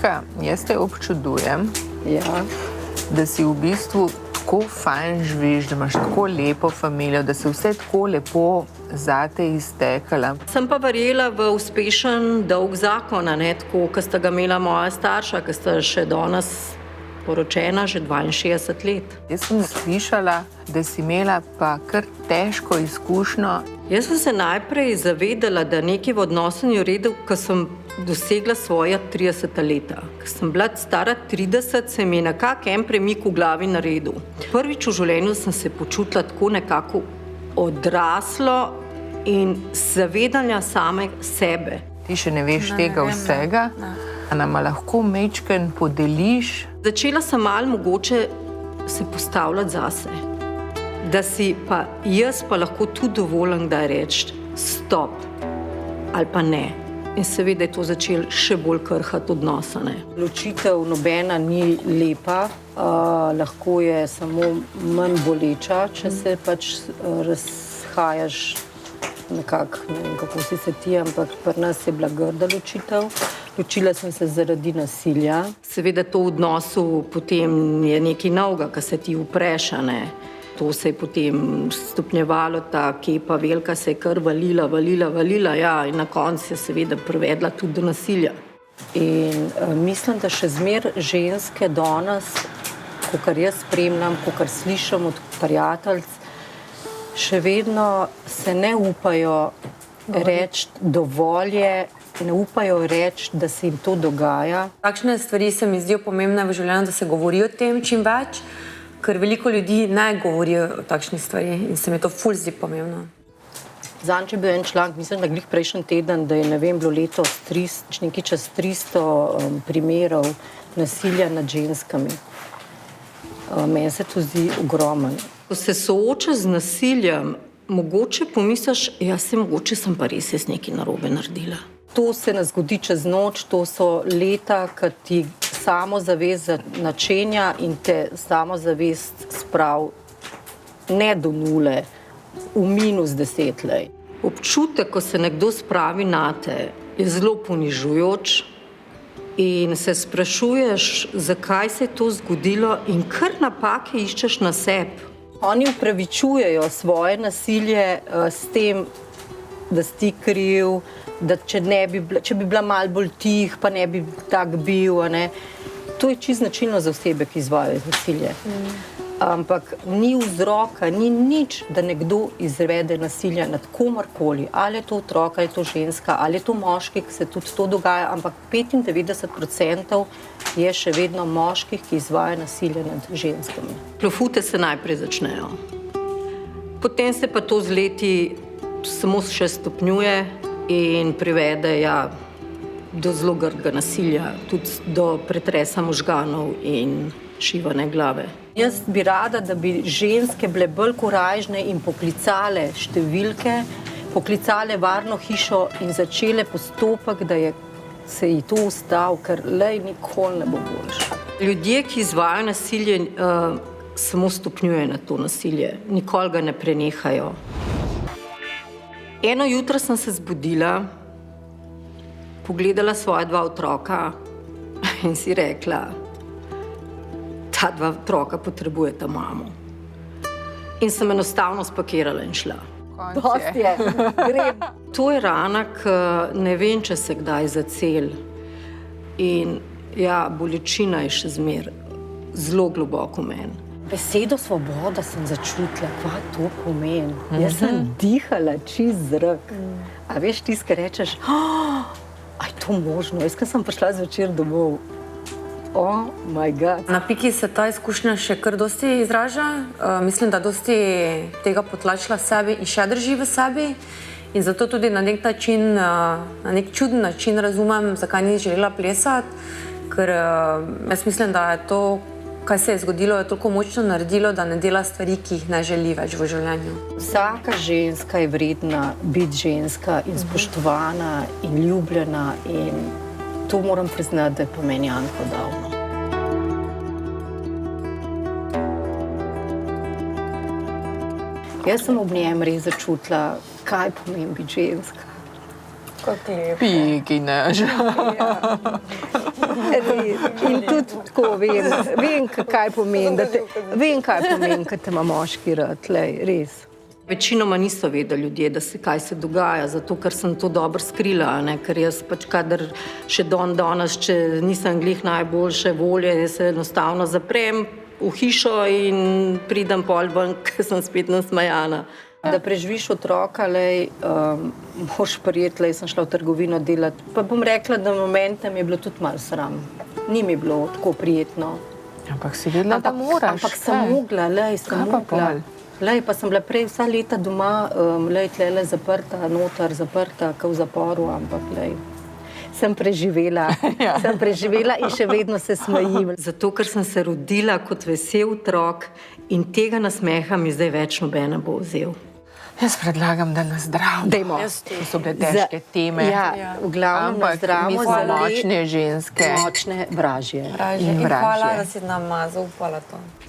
Pika, jaz te občudujem, da si v bistvu tako fajn živiš, da imaš tako lepo familijo, da se vse tako lepo zate iztekala. Sem pa verjela v uspešen dolg zakon, tako, kot sta ga imela moja starša, ki sta še danes poročena že 62 let. Jaz sem slišala, da si imela pa kar težko izkušnjo. Jaz sem se najprej zavedala, da nekaj v odnosu ni v redu, ko sem dosegla svoja 30 leta. Ko sem bila stara 30, se mi je nekako en premik v glavi naredil. Prvič v življenju sem se počutila tako nekako odraslo in zavedanja same sebe. Ti še ne veš tega vsega, a nama lahko majčken podeliš? Začela sem malo mogoče se postavljati zase. Da si pa jaz pa lahko tudi dovolim, da reči stop ali pa ne. In seveda je to začelo še bolj krhati odnosa. Ločitev nobena ni lepa, lahko je samo manj boleča, če se pač razhajaš nekako, ne vem, kako si se ti, ampak pri nas je bila grda ločitev. Ločila sem se zaradi nasilja. Seveda to v odnosu potem je nekaj novega, ko se ti upreš, To se je potem stopnjevalo, ta kepa velika se je kar valila, in na koncu je seveda privedla tudi do nasilja. In mislim, da še zmer ženske danes, kakor jaz spremljam, kakor slišam od prijateljic, še vedno se ne upajo reči dovolje, ne upajo reči, da se jim to dogaja. Takšne stvari se mi zdijo pomembne v življenju, da se govori o tem čim več, ker veliko ljudi ne govori o takšnih stvari in se mi to ful zdi pomembno. Zadnjič je bil en članek, mislim, da glih prejšnji teden, da je, ne vem, bilo letos nekaj čez 300 primerov nasilja nad ženskami. Meni se to zdi ogromen. Ko se soočaš z nasiljem, mogoče pomisliš, mogoče sem pa res jaz nekaj narobe naredila. To se ne zgodi čez noč, to so leta, ki ti samozavest načenja in te samozavest sprav ne do nule, v -10 let. Občutek, ko se nekdo spravi nate, je zelo ponižujoč in se sprašuješ, zakaj se je to zgodilo in kar napake iščeš na sebi. Oni upravičujejo svoje nasilje s tem, da si ti kriv, da če bi bila malo bolj tih, pa ne bi tak bil. To je čisto značilno za osebe, ki izvajajo nasilje. Ampak ni vzroka, ni nič, da nekdo izvede nasilje nad komorkoli. Ali je to otrok, ali je to ženska, ali je to moški, ki se tudi to dogaja, ampak 95% je še vedno moških, ki izvajajo nasilje nad ženskami. Klofute se najprej začnejo. Potem se pa to z leti samo še stopnjuje in privede do zelo grdega nasilja, tudi do pretresa možganov in šivane glave. Jaz bi rada, da bi ženske bile bolj korajžne in poklicale številke, poklicale varno hišo in začele postopek, da se ji to ustavi, ker nikoli ne bo boljše. Ljudje, ki izvajajo nasilje, samo stopnjujejo na to nasilje, nikoli ga ne prenehajo. Eno jutro sem se zbudila, pogledala svoja 2 otroka in si rekla, ta 2 otroka potrebujeta mamo. In sem enostavno spakirala in šla. Dosti je, grem. To je rana, ki ne vem, če se kdaj zaceli. In bolečina je še zmer zelo globoko v meni. Besedo svoboda sem začutila, kaj to pomeni. Jaz sem dihala čist zrak. A veš, tiskaj rečeš, a je to možno? Jaz, ko sem prišla zvečer domov, oh my god. Na Piki se ta izkušnja še kar dosti izraža. Mislim, da dosti tega potlačila v sebi in še drži v sebi. In zato tudi na nek način, na nek čuden način razumem, zakaj ni želela plesati. Ker jaz mislim, da je to, kaj se je zgodilo, je toliko močno naredilo, da ne dela stvari, ki jih ne želi več v življenju. Vsaka ženska je vredna biti ženska in spoštovana in ljubljena in to moram priznati, da je po meni Janko davno. Jaz sem ob njem res začutila, kaj pomeni biti ženska. Piki, ne. In tudi tako vem, kaj pomeni, kad te ima moški rad, lej, res. Večinoma niso vedeli ljudje, kaj se dogaja, zato ker sem to dobro skrila, ne? Ker jaz pač kadar še danes, če nisem glih najboljše volje, jaz se enostavno zaprem v hišo in pridem pol ven, ker sem spet nasmejana. Da preživiš otroka, moš prijeti, sem šla v trgovino delati. Pa bom rekla, da momentem je bilo tudi malo sram. Ni mi bilo tako prijetno. Ampak si videla, da moraš. Ampak sem mogla, sem mogla. Pa sem bila prej vsa leta doma, tlele zaprta, noter zaprta, kot v zaporu, ampak sem preživela. Sem preživela in še vedno se smejim. Zato, ker sem se rodila kot vesel otrok in tega nasmeha mi zdaj več nobena bo vzel. Jaz predlagam, da nas zdravimo. Dajmo. To so bile težke teme. Ja, v glavnem nas zdravimo. Mi smo močne ženske. Močne vražje. In hvala, da si nam zaupala to.